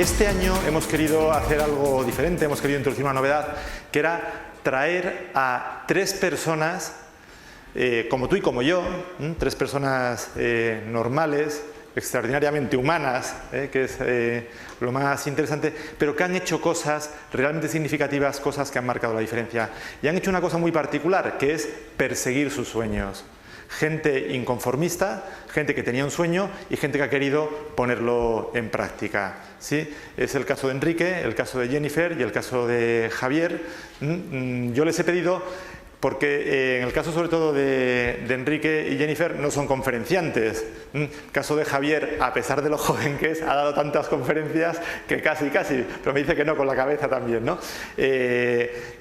Este año hemos querido hacer algo diferente, hemos querido introducir una novedad, que era traer a 3 personas, como tú y como yo, 3 personas normales, extraordinariamente humanas, que es lo más interesante, pero que han hecho cosas realmente significativas, cosas que han marcado la diferencia. Y han hecho una cosa muy particular, que es perseguir sus sueños. Gente inconformista, gente que tenía un sueño y gente que ha querido ponerlo en práctica, ¿sí? Es el caso de Enrique, el caso de Jennifer y el caso de Javier. Yo les he pedido, porque en el caso sobre todo de Enrique y Jennifer no son conferenciantes. El caso de Javier, a pesar de lo joven que es, ha dado tantas conferencias que casi, pero me dice que no, con la cabeza también, ¿no?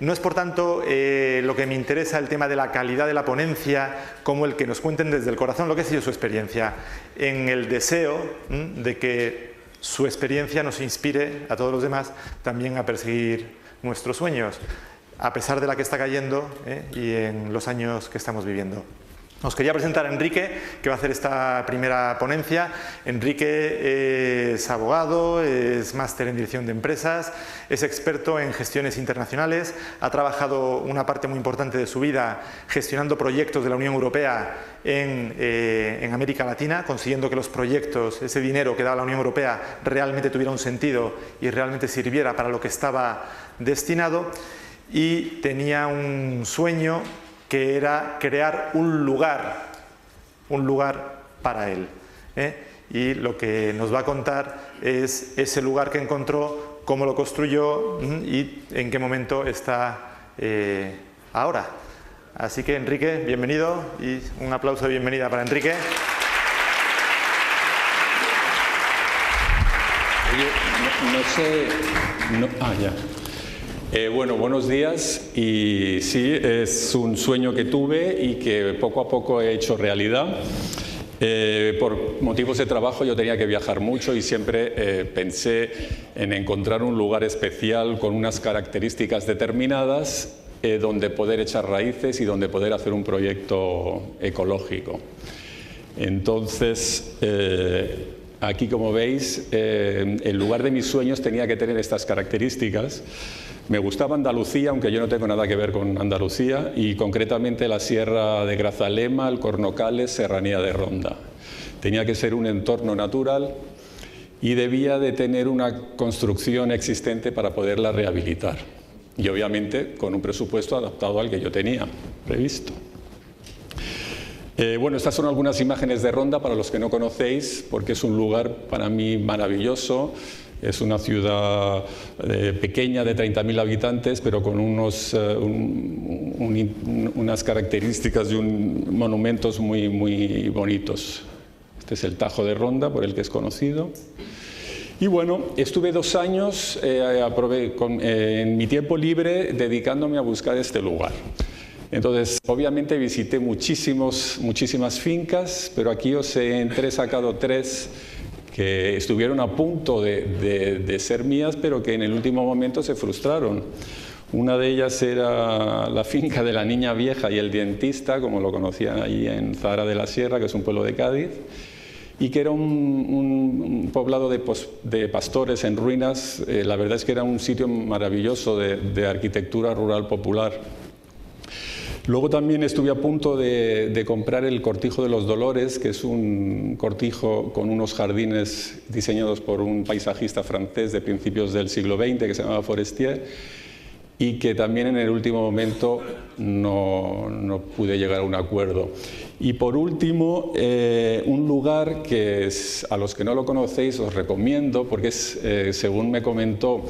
No es por tanto lo que me interesa el tema de la calidad de la ponencia, como el que nos cuenten desde el corazón lo que ha sido su experiencia, en el deseo de que su experiencia nos inspire a todos los demás también a perseguir nuestros sueños, a pesar de la que está cayendo y en los años que estamos viviendo. Os quería presentar a Enrique, que va a hacer esta primera ponencia. Enrique es abogado, es máster en dirección de empresas, es experto en gestiones internacionales, ha trabajado una parte muy importante de su vida gestionando proyectos de la Unión Europea en América Latina, consiguiendo que los proyectos, ese dinero que daba la Unión Europea, realmente tuviera un sentido y realmente sirviera para lo que estaba destinado. Y tenía un sueño que era crear un lugar para él. Y lo que nos va a contar es ese lugar que encontró, cómo lo construyó y en qué momento está ahora. Así que, Enrique, bienvenido y un aplauso de bienvenida para Enrique. Oye, no sé... ya. Bueno, buenos días, y sí, es un sueño que tuve y que poco a poco he hecho realidad. Por motivos de trabajo yo tenía que viajar mucho y siempre pensé en encontrar un lugar especial con unas características determinadas donde poder echar raíces y donde poder hacer un proyecto ecológico. Entonces, aquí, como veis, el lugar de mis sueños tenía que tener estas características. Me gustaba Andalucía, aunque yo no tengo nada que ver con Andalucía, y concretamente la Sierra de Grazalema, el Cornocales, Serranía de Ronda. Tenía que ser un entorno natural y debía de tener una construcción existente para poderla rehabilitar. Y obviamente con un presupuesto adaptado al que yo tenía previsto. Bueno, estas son algunas imágenes de Ronda para los que no conocéis, porque es un lugar para mí maravilloso. Es una ciudad pequeña de 30.000 habitantes, pero con unas características y monumentos muy bonitos. Este es el Tajo de Ronda, por el que es conocido. Y bueno, estuve 2 años en mi tiempo libre dedicándome a buscar este lugar. Entonces, obviamente visité muchísimas fincas, pero aquí os he sacado 3 que estuvieron a punto de ser mías, pero que en el último momento se frustraron. Una de ellas era la finca de la Niña Vieja y el Dientista, como lo conocían allí en Zahara de la Sierra, que es un pueblo de Cádiz, y que era un poblado de pastores en ruinas. La verdad es que era un sitio maravilloso de arquitectura rural popular. Luego también estuve a punto de comprar el Cortijo de los Dolores, que es un cortijo con unos jardines diseñados por un paisajista francés de principios del siglo XX que se llamaba Forestier, y que también en el último momento no pude llegar a un acuerdo. Y por último, un lugar que a los que no lo conocéis os recomiendo, porque es, según me comentó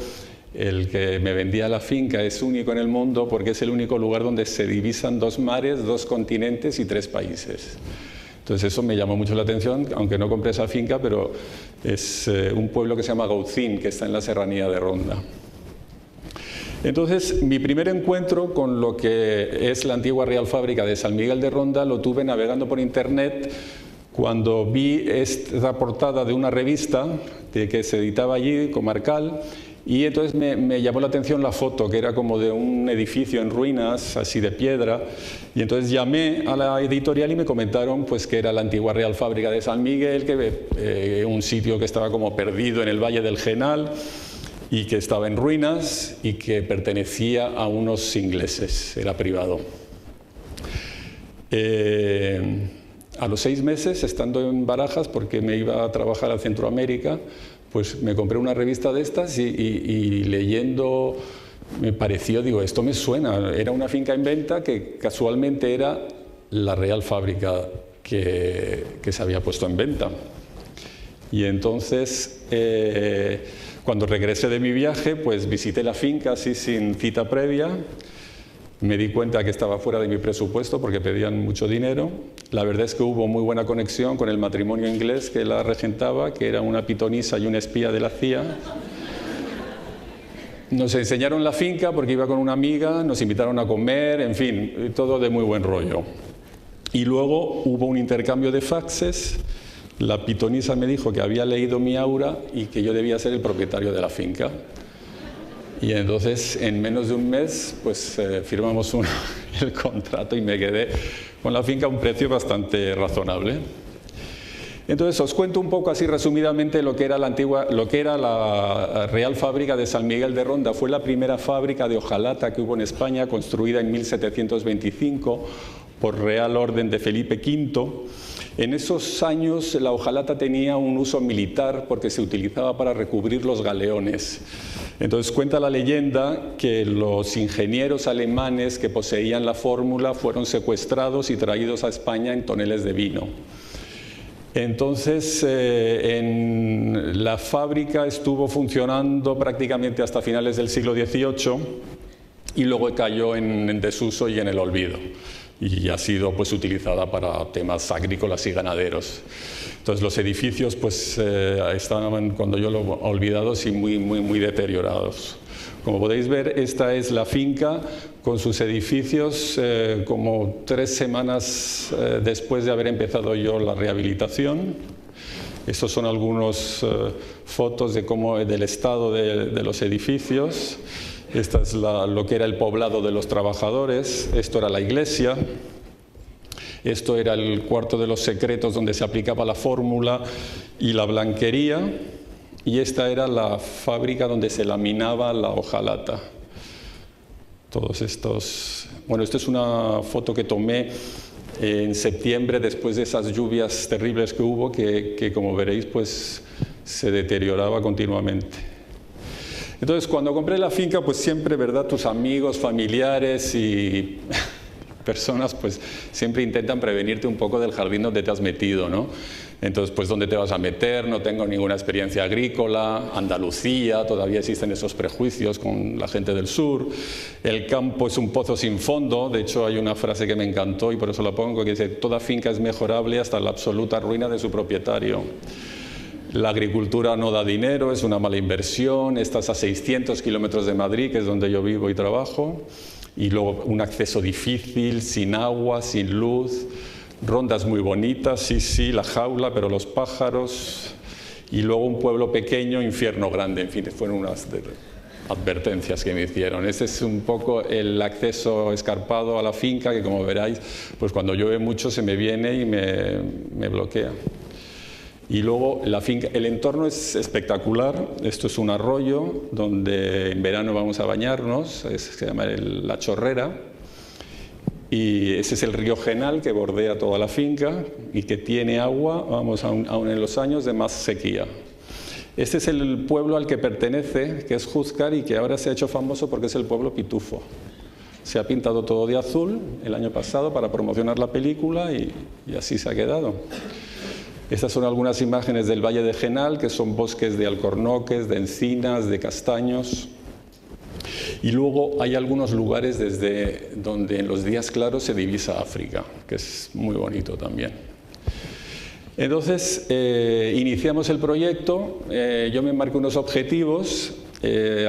el que me vendía la finca, es único en el mundo porque es el único lugar donde se divisan 2 mares, 2 continentes y 3 países. Entonces eso me llamó mucho la atención, aunque no compré esa finca, pero es un pueblo que se llama Gaucín, que está en la Serranía de Ronda. Entonces, mi primer encuentro con lo que es la antigua Real Fábrica de San Miguel de Ronda lo tuve navegando por internet cuando vi esta portada de una revista que se editaba allí, comarcal, Y entonces me llamó la atención la foto, que era como de un edificio en ruinas, así de piedra, y entonces llamé a la editorial y me comentaron pues, que era la antigua Real Fábrica de San Miguel, que un sitio que estaba como perdido en el Valle del Genal, y que estaba en ruinas y que pertenecía a unos ingleses, era privado. A los 6 meses, estando en Barajas, porque me iba a trabajar a Centroamérica, pues me compré una revista de estas y leyendo me pareció, digo, esto me suena, era una finca en venta que casualmente era la Real Fábrica que se había puesto en venta. Y entonces, cuando regresé de mi viaje, pues visité la finca así sin cita previa. Me di cuenta que estaba fuera de mi presupuesto porque pedían mucho dinero. La verdad es que hubo muy buena conexión con el matrimonio inglés que la regentaba, que era una pitonisa y un espía de la CIA. Nos enseñaron la finca porque iba con una amiga, nos invitaron a comer, en fin, todo de muy buen rollo. Y luego hubo un intercambio de faxes. La pitonisa me dijo que había leído mi aura y que yo debía ser el propietario de la finca. Y entonces, en menos de un mes, pues firmamos el contrato y me quedé con la finca a un precio bastante razonable. Entonces, os cuento un poco así resumidamente lo que era la Real Fábrica de San Miguel de Ronda. Fue la primera fábrica de hojalata que hubo en España, construida en 1725 por Real Orden de Felipe V. En esos años la hojalata tenía un uso militar porque se utilizaba para recubrir los galeones. Entonces cuenta la leyenda que los ingenieros alemanes que poseían la fórmula fueron secuestrados y traídos a España en toneles de vino. Entonces la fábrica estuvo funcionando prácticamente hasta finales del siglo XVIII y luego cayó en desuso y en el olvido. Y ha sido pues utilizada para temas agrícolas y ganaderos. Entonces los edificios pues estaban, cuando yo lo he olvidado, sí, muy deteriorados. Como podéis ver, esta es la finca con sus edificios como 3 semanas después de haber empezado yo la rehabilitación. Estos son algunas fotos del estado de los edificios. Esta es lo que era el poblado de los trabajadores, esto era la iglesia, esto era el cuarto de los secretos donde se aplicaba la fórmula y la blanquería, y esta era la fábrica donde se laminaba la hojalata. Todos estos... Bueno, esta es una foto que tomé en septiembre después de esas lluvias terribles que hubo, que como veréis pues se deterioraba continuamente. Entonces, cuando compré la finca, pues siempre, ¿verdad?, tus amigos, familiares y personas, pues siempre intentan prevenirte un poco del jardín donde te has metido, ¿no? Entonces, pues, ¿dónde te vas a meter? No tengo ninguna experiencia agrícola. Andalucía, todavía existen esos prejuicios con la gente del sur. El campo es un pozo sin fondo. De hecho, hay una frase que me encantó y por eso la pongo, que dice: toda finca es mejorable hasta la absoluta ruina de su propietario. La agricultura no da dinero, es una mala inversión, estás a 600 kilómetros de Madrid, que es donde yo vivo y trabajo, y luego un acceso difícil, sin agua, sin luz, rondas muy bonitas, sí, la jaula, pero los pájaros, y luego un pueblo pequeño, infierno grande, en fin, fueron unas advertencias que me hicieron. Ese es un poco el acceso escarpado a la finca, que como veréis, pues cuando llueve mucho se me viene y me bloquea. Y luego la finca, el entorno es espectacular. Esto es un arroyo donde en verano vamos a bañarnos, se llama La Chorrera, y ese es el río Genal que bordea toda la finca y que tiene agua, vamos, aún en los años de más sequía. Este es el pueblo al que pertenece, que es Júzcar, y que ahora se ha hecho famoso porque es el pueblo pitufo. Se ha pintado todo de azul el año pasado para promocionar la película y así se ha quedado. Estas son algunas imágenes del Valle de Genal, que son bosques de alcornoques, de encinas, de castaños. Y luego hay algunos lugares desde donde en los días claros se divisa África, que es muy bonito también. Entonces, iniciamos el proyecto, yo me marqué unos objetivos,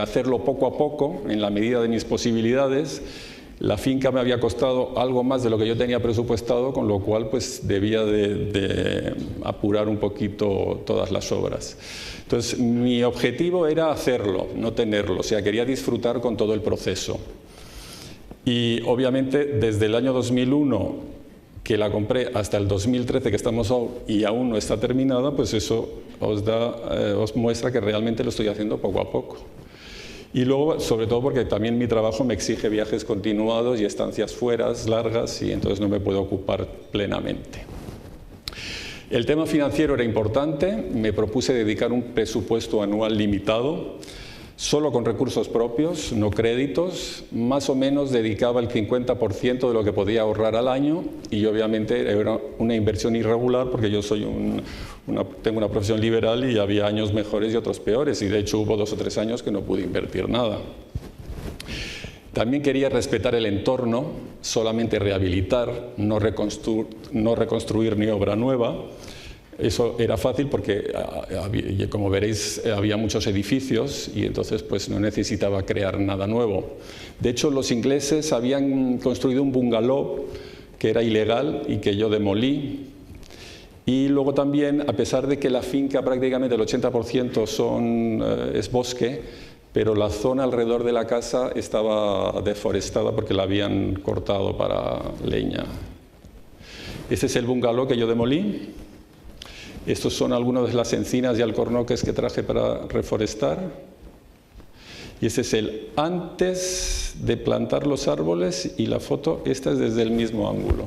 hacerlo poco a poco, en la medida de mis posibilidades. La finca me había costado algo más de lo que yo tenía presupuestado, con lo cual pues debía de apurar un poquito todas las obras. Entonces mi objetivo era hacerlo, no tenerlo, o sea, quería disfrutar con todo el proceso. Y obviamente desde el año 2001, que la compré, hasta el 2013 que estamos y aún no está terminada, pues eso os muestra que realmente lo estoy haciendo poco a poco. Y luego, sobre todo porque también mi trabajo me exige viajes continuados y estancias fuera, largas, y entonces no me puedo ocupar plenamente. El tema financiero era importante, me propuse dedicar un presupuesto anual limitado, solo con recursos propios, no créditos, más o menos dedicaba el 50% de lo que podía ahorrar al año, y obviamente era una inversión irregular porque yo tengo una profesión liberal y había años mejores y otros peores, y de hecho hubo 2 o 3 años que no pude invertir nada. También quería respetar el entorno, solamente rehabilitar, no reconstruir ni obra nueva. Eso era fácil porque, como veréis, había muchos edificios y entonces pues no necesitaba crear nada nuevo. De hecho, los ingleses habían construido un bungalow que era ilegal y que yo demolí. Y luego también, a pesar de que la finca prácticamente el 80% es bosque, pero la zona alrededor de la casa estaba deforestada porque la habían cortado para leña. Este es el bungalow que yo demolí. Estos son algunas de las encinas y alcornoques que traje para reforestar. Y este es el antes de plantar los árboles, y la foto, esta es desde el mismo ángulo.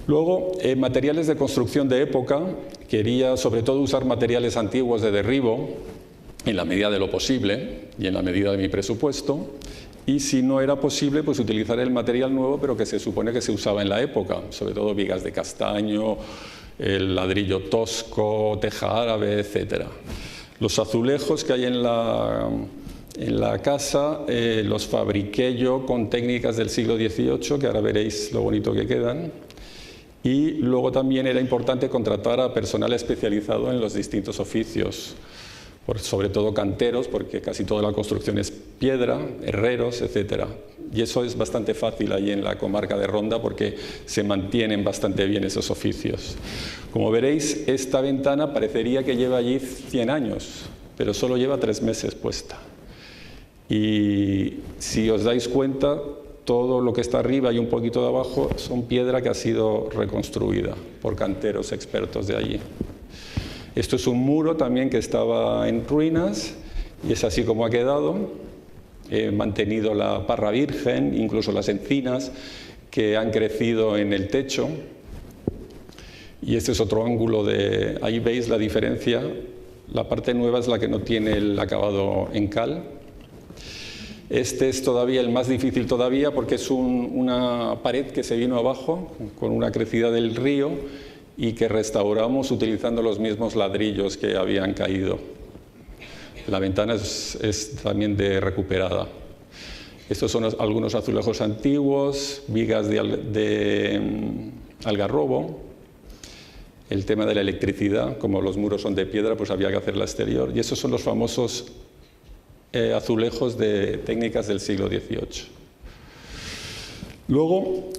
Luego, materiales de construcción de época. Quería sobre todo usar materiales antiguos de derribo, en la medida de lo posible y en la medida de mi presupuesto. Y si no era posible, pues utilizar el material nuevo, pero que se supone que se usaba en la época, sobre todo vigas de castaño, el ladrillo tosco, teja árabe, etc. Los azulejos que hay en la casa los fabriqué yo con técnicas del siglo XVIII, que ahora veréis lo bonito que quedan. Y luego también era importante contratar a personal especializado en los distintos oficios, sobre todo canteros, porque casi toda la construcción es piedra, herreros, etc. Y eso es bastante fácil ahí en la comarca de Ronda porque se mantienen bastante bien esos oficios. Como veréis, esta ventana parecería que lleva allí 100 años, pero solo lleva 3 meses puesta. Y si os dais cuenta, todo lo que está arriba y un poquito de abajo son piedra que ha sido reconstruida por canteros expertos de allí. Esto es un muro también que estaba en ruinas y es así como ha quedado. He mantenido la parra virgen, incluso las encinas que han crecido en el techo. Y este es otro ángulo de... Ahí veis la diferencia. La parte nueva es la que no tiene el acabado en cal. Este es todavía el más difícil todavía porque es una pared que se vino abajo con una crecida del río y que restauramos utilizando los mismos ladrillos que habían caído. La ventana es también recuperada. Estos son algunos azulejos antiguos, vigas de algarrobo. El tema de la electricidad, como los muros son de piedra, pues había que hacer la exterior. Y esos son los famosos azulejos de técnicas del siglo XVIII. Luego,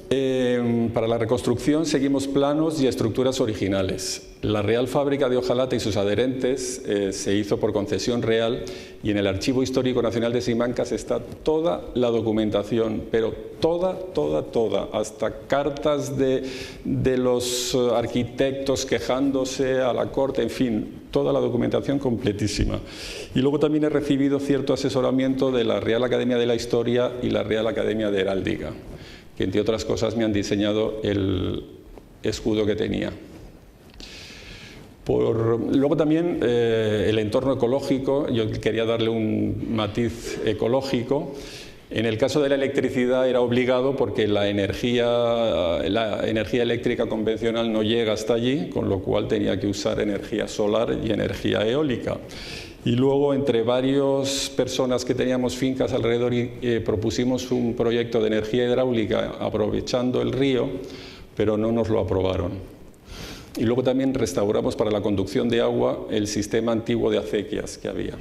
para la reconstrucción seguimos planos y estructuras originales. La Real Fábrica de Hojalata y sus adherentes se hizo por concesión real y en el Archivo Histórico Nacional de Simancas está toda la documentación, pero toda, hasta cartas de los arquitectos quejándose a la corte, en fin, toda la documentación completísima. Y luego también he recibido cierto asesoramiento de la Real Academia de la Historia y la Real Academia de Heráldica, que entre otras cosas me han diseñado el escudo que tenía. Luego también el entorno ecológico, yo quería darle un matiz ecológico. En el caso de la electricidad era obligado porque la energía eléctrica convencional no llega hasta allí, con lo cual tenía que usar energía solar y energía eólica. Y luego, entre varias personas que teníamos fincas alrededor, propusimos un proyecto de energía hidráulica aprovechando el río, pero no nos lo aprobaron. Y luego también restauramos para la conducción de agua el sistema antiguo de acequias que había.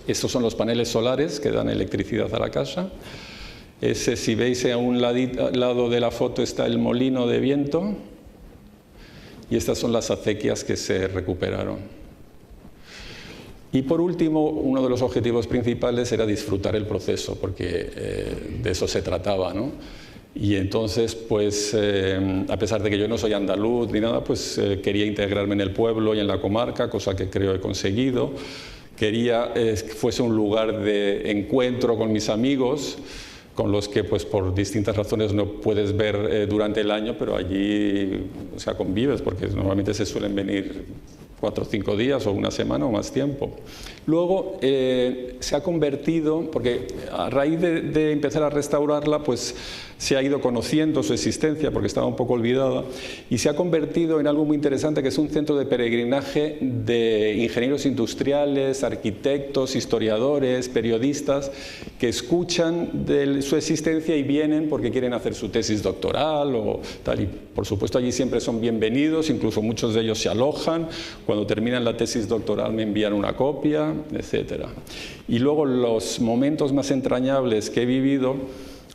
estos son los paneles solares que dan electricidad a la casa. Ese, si veis, a un lado de la foto está el molino de viento, y estas son las acequias que se recuperaron. Y por último, uno de los objetivos principales era disfrutar el proceso, porque de eso se trataba, ¿no? Y entonces, pues, a pesar de que yo no soy andaluz ni nada, pues quería integrarme en el pueblo y en la comarca, cosa que creo he conseguido. Quería que fuese un lugar de encuentro con mis amigos, con los que, pues, por distintas razones no puedes ver durante el año, pero allí, o sea, convives, porque normalmente se suelen venir 4 o 5 días o una semana o más tiempo. Luego se ha convertido, porque a raíz de empezar a restaurarla, pues se ha ido conociendo su existencia porque estaba un poco olvidada, y se ha convertido en algo muy interesante, que es un centro de peregrinaje de ingenieros industriales, arquitectos, historiadores, periodistas, que escuchan de su existencia y vienen porque quieren hacer su tesis doctoral o tal, y por supuesto allí siempre son bienvenidos, incluso muchos de ellos se alojan. Cuando terminan la tesis doctoral me envían una copia, etc. Y luego los momentos más entrañables que he vivido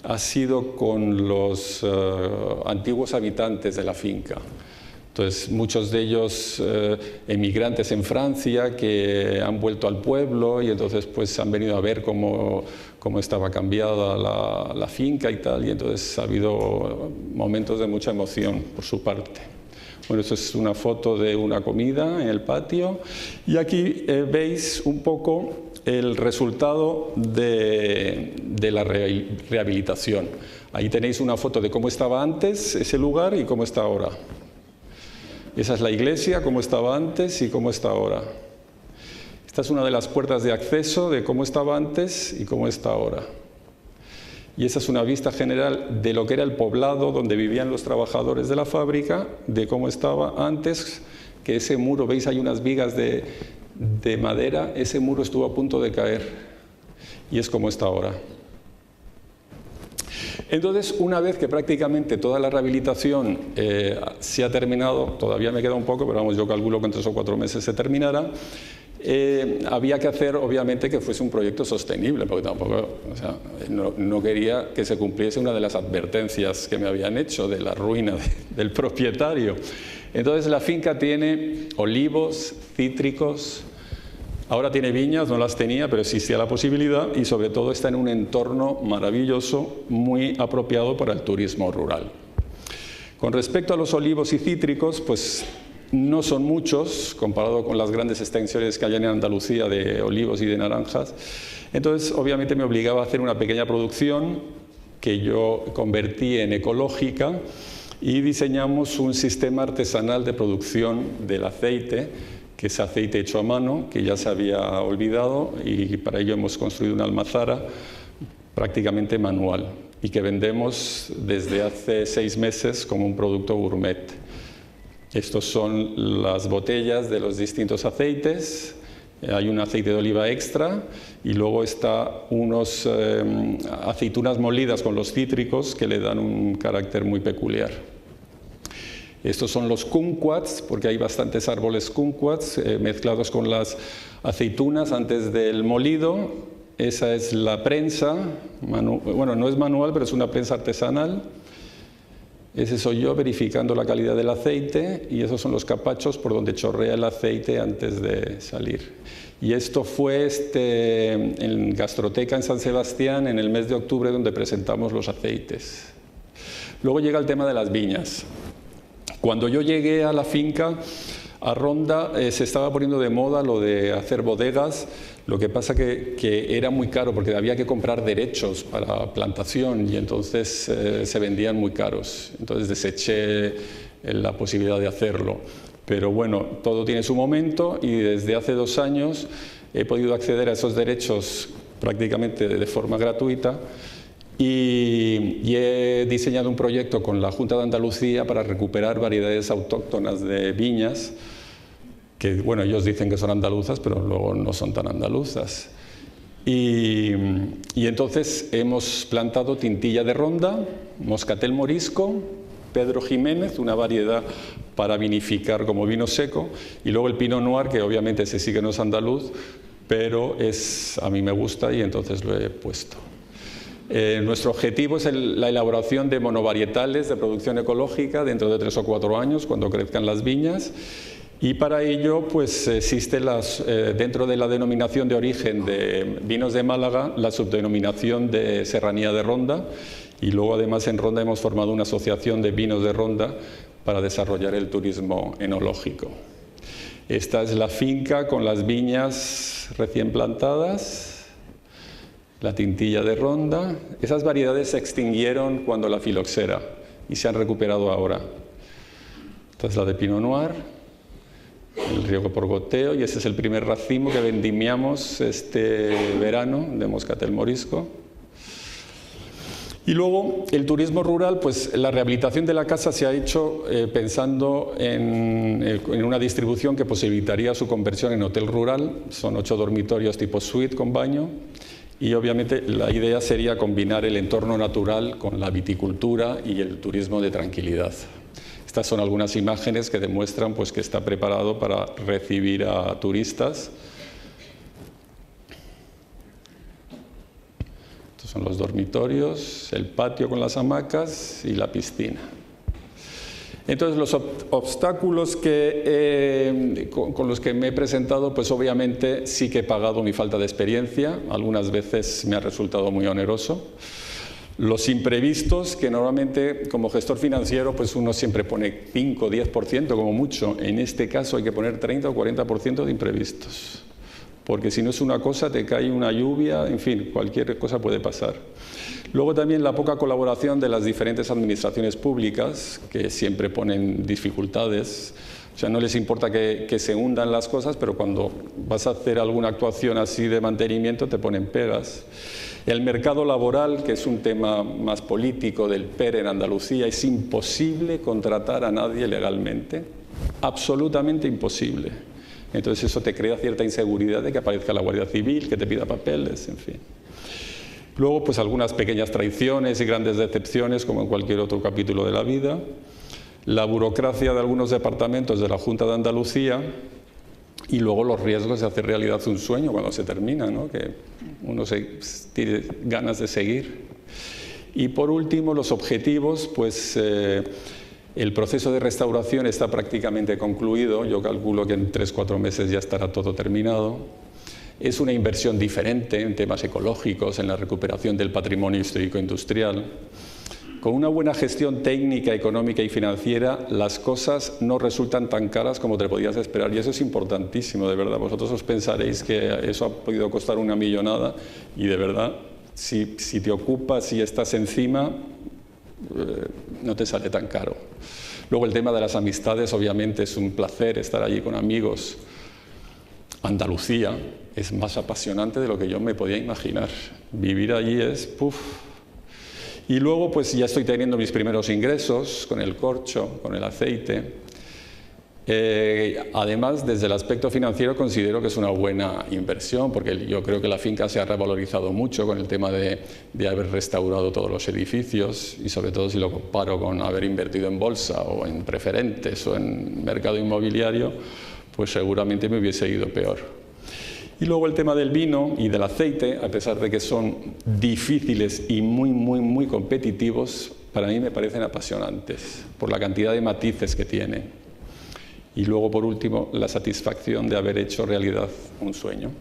ha sido con los antiguos habitantes de la finca. Entonces, muchos de ellos emigrantes en Francia que han vuelto al pueblo y entonces pues han venido a ver cómo estaba cambiada la finca y tal, y entonces ha habido momentos de mucha emoción por su parte. Bueno, esto es una foto de una comida en el patio, y aquí veis un poco el resultado de la rehabilitación. Ahí tenéis una foto de cómo estaba antes ese lugar y cómo está ahora. Esa es la iglesia, cómo estaba antes y cómo está ahora. Esta es una de las puertas de acceso de cómo estaba antes y cómo está ahora. Y esa es una vista general de lo que era el poblado donde vivían los trabajadores de la fábrica, de cómo estaba antes, que ese muro, veis, hay unas vigas de madera, ese muro estuvo a punto de caer, y es como está ahora. Entonces, una vez que prácticamente toda la rehabilitación se ha terminado, todavía me queda un poco, pero vamos, yo calculo que en 3 o 4 meses se terminará, había que hacer, obviamente, que fuese un proyecto sostenible, porque tampoco, o sea, no quería que se cumpliese una de las advertencias que me habían hecho de la ruina del propietario. Entonces, la finca tiene olivos, cítricos, ahora tiene viñas, no las tenía, pero existía la posibilidad, y sobre todo está en un entorno maravilloso, muy apropiado para el turismo rural. Con respecto a los olivos y cítricos, pues no son muchos, comparado con las grandes extensiones que hay en Andalucía de olivos y de naranjas. Entonces, obviamente me obligaba a hacer una pequeña producción que yo convertí en ecológica, y diseñamos un sistema artesanal de producción del aceite, que es aceite hecho a mano, que ya se había olvidado, y para ello hemos construido una almazara prácticamente manual y que vendemos desde hace 6 meses como un producto gourmet. Estos son las botellas de los distintos aceites. Hay un aceite de oliva extra y luego está unos aceitunas molidas con los cítricos que le dan un carácter muy peculiar. Estos son los kumquats, porque hay bastantes árboles kumquats mezclados con las aceitunas antes del molido. Esa es la prensa, bueno, no es manual, pero es una prensa artesanal. Ese soy yo verificando la calidad del aceite, y esos son los capachos por donde chorrea el aceite antes de salir. Y esto fue en Gastroteca en San Sebastián en el mes de octubre, donde presentamos los aceites. Luego llega el tema de las viñas. Cuando yo llegué a la finca, a Ronda, se estaba poniendo de moda lo de hacer bodegas. Lo que pasa que era muy caro porque había que comprar derechos para plantación, y entonces se vendían muy caros. Entonces deseché la posibilidad de hacerlo. Pero bueno, todo tiene su momento, y desde hace 2 años he podido acceder a esos derechos prácticamente de forma gratuita. Y he diseñado un proyecto con la Junta de Andalucía para recuperar variedades autóctonas de viñas, que bueno, ellos dicen que son andaluzas, pero luego no son tan andaluzas. Y entonces hemos plantado Tintilla de Ronda, Moscatel Morisco, Pedro Jiménez, una variedad para vinificar como vino seco, y luego el Pinot Noir, que obviamente ese sí que no es andaluz, pero a mí me gusta y entonces lo he puesto. Nuestro objetivo es la elaboración de monovarietales de producción ecológica dentro de 3 o 4 años, cuando crezcan las viñas, y para ello pues existe dentro de la denominación de origen de vinos de Málaga la subdenominación de Serranía de Ronda, y luego además en Ronda hemos formado una asociación de vinos de Ronda para desarrollar el turismo enológico. Esta es la finca con las viñas recién plantadas, la Tintilla de Ronda. Esas variedades se extinguieron cuando la filoxera y se han recuperado ahora. Esta es la de Pinot Noir, el riego por goteo, y ese es el primer racimo que vendimiamos este verano de Moscatel Morisco. Y luego el turismo rural, pues la rehabilitación de la casa se ha hecho pensando en una distribución que posibilitaría su conversión en hotel rural. Son 8 dormitorios tipo suite con baño, y obviamente la idea sería combinar el entorno natural con la viticultura y el turismo de tranquilidad. Estas son algunas imágenes que demuestran pues, que está preparado para recibir a turistas. Estos son los dormitorios, el patio con las hamacas y la piscina. Entonces, los obstáculos con los que me he presentado, pues obviamente sí que he pagado mi falta de experiencia. Algunas veces me ha resultado muy oneroso. Los imprevistos, que normalmente como gestor financiero pues uno siempre pone 5 o 10% como mucho. En este caso hay que poner 30 o 40% de imprevistos. Porque si no es una cosa, te cae una lluvia, en fin, cualquier cosa puede pasar. Luego también la poca colaboración de las diferentes administraciones públicas, que siempre ponen dificultades. O sea, no les importa que se hundan las cosas, pero cuando vas a hacer alguna actuación así de mantenimiento te ponen pegas. El mercado laboral, que es un tema más político del PER en Andalucía, es imposible contratar a nadie legalmente, absolutamente imposible. Entonces eso te crea cierta inseguridad de que aparezca la Guardia Civil, que te pida papeles, en fin. Luego, pues algunas pequeñas traiciones y grandes decepciones, como en cualquier otro capítulo de la vida. La burocracia de algunos departamentos de la Junta de Andalucía, y luego los riesgos de hacer realidad un sueño cuando se termina, ¿no? Que uno tiene ganas de seguir. Y por último, los objetivos, pues el proceso de restauración está prácticamente concluido. Yo calculo que en 3 o 4 meses ya estará todo terminado. Es una inversión diferente en temas ecológicos, en la recuperación del patrimonio histórico-industrial. Con una buena gestión técnica, económica y financiera, las cosas no resultan tan caras como te podías esperar, y eso es importantísimo, de verdad. Vosotros os pensaréis que eso ha podido costar una millonada, y de verdad, si te ocupas y estás encima, no te sale tan caro. Luego el tema de las amistades, obviamente es un placer estar allí con amigos. Andalucía es más apasionante de lo que yo me podía imaginar. Vivir allí es ¡puf! Y luego pues ya estoy teniendo mis primeros ingresos con el corcho, con el aceite. Además, desde el aspecto financiero considero que es una buena inversión, porque yo creo que la finca se ha revalorizado mucho con el tema de haber restaurado todos los edificios, y sobre todo si lo comparo con haber invertido en bolsa o en preferentes o en mercado inmobiliario, pues seguramente me hubiese ido peor. Y luego el tema del vino y del aceite, a pesar de que son difíciles y muy competitivos, para mí me parecen apasionantes por la cantidad de matices que tiene. Y luego, por último, la satisfacción de haber hecho realidad un sueño.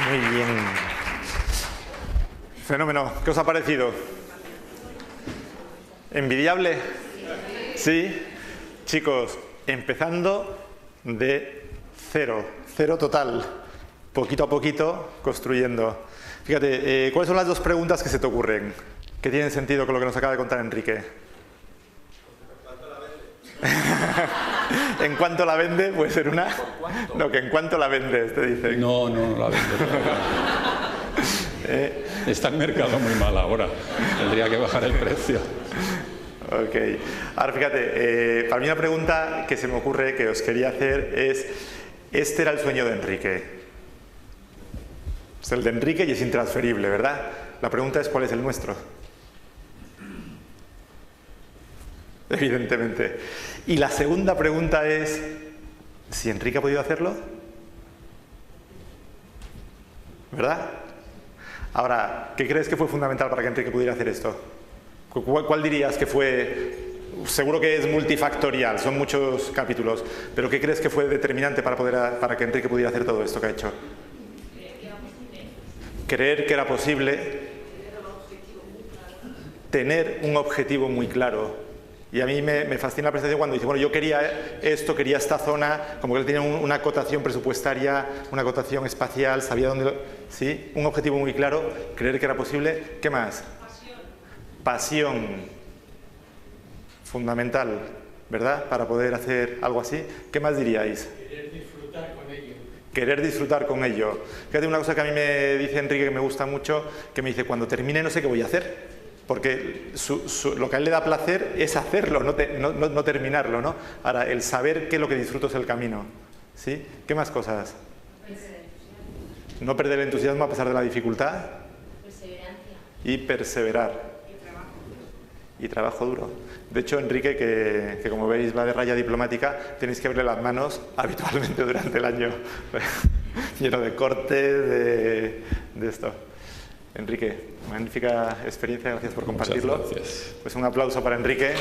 Muy bien. Fenómeno. ¿Qué os ha parecido? ¿Envidiable? Sí. Chicos, empezando de cero total, poquito a poquito, construyendo. Fíjate, ¿cuáles son las 2 preguntas que se te ocurren? ¿Qué tienen sentido con lo que nos acaba de contar Enrique? ¿En cuánto la vende? Puede ser una. No, que en cuánto la vendes, te dicen. No la vende. Está el mercado muy mal ahora. Tendría que bajar el precio. Ok. Ahora fíjate, para mí una pregunta que se me ocurre, que os quería hacer es, este era el sueño de Enrique. Es el de Enrique y es intransferible, ¿verdad? La pregunta es, ¿cuál es el nuestro? Evidentemente. Y la segunda pregunta es, ¿si Enrique ha podido hacerlo? ¿Verdad? Ahora, ¿qué crees que fue fundamental para que Enrique pudiera hacer esto? ¿Cuál dirías que fue? Seguro que es multifactorial, son muchos capítulos, pero ¿qué crees que fue determinante para que Enrique pudiera hacer todo esto que ha hecho? Creer que era posible, tener un objetivo muy claro. Y a mí me fascina la presentación cuando dice, bueno, yo quería esto, quería esta zona, como que él tenía una acotación presupuestaria, una acotación espacial, sabía dónde... ¿Sí? Un objetivo muy claro, creer que era posible. ¿Qué más? Pasión. Fundamental, ¿verdad? Para poder hacer algo así. ¿Qué más diríais? Querer disfrutar con ello. Querer disfrutar con ello. Fíjate, una cosa que a mí me dice Enrique que me gusta mucho, que me dice, cuando termine no sé qué voy a hacer. Porque lo que a él le da placer es hacerlo, no terminarlo, ¿no? Ahora, el saber que lo que disfruto es el camino. ¿Sí? ¿Qué más cosas? No perder el entusiasmo a pesar de la dificultad. Perseverancia. Y perseverar. Y trabajo duro. De hecho, Enrique, que como veis va de raya diplomática, tenéis que verle las manos habitualmente durante el año. Lleno de cortes, de esto. Enrique, magnífica experiencia, gracias por compartirlo. Muchas gracias. Pues un aplauso para Enrique.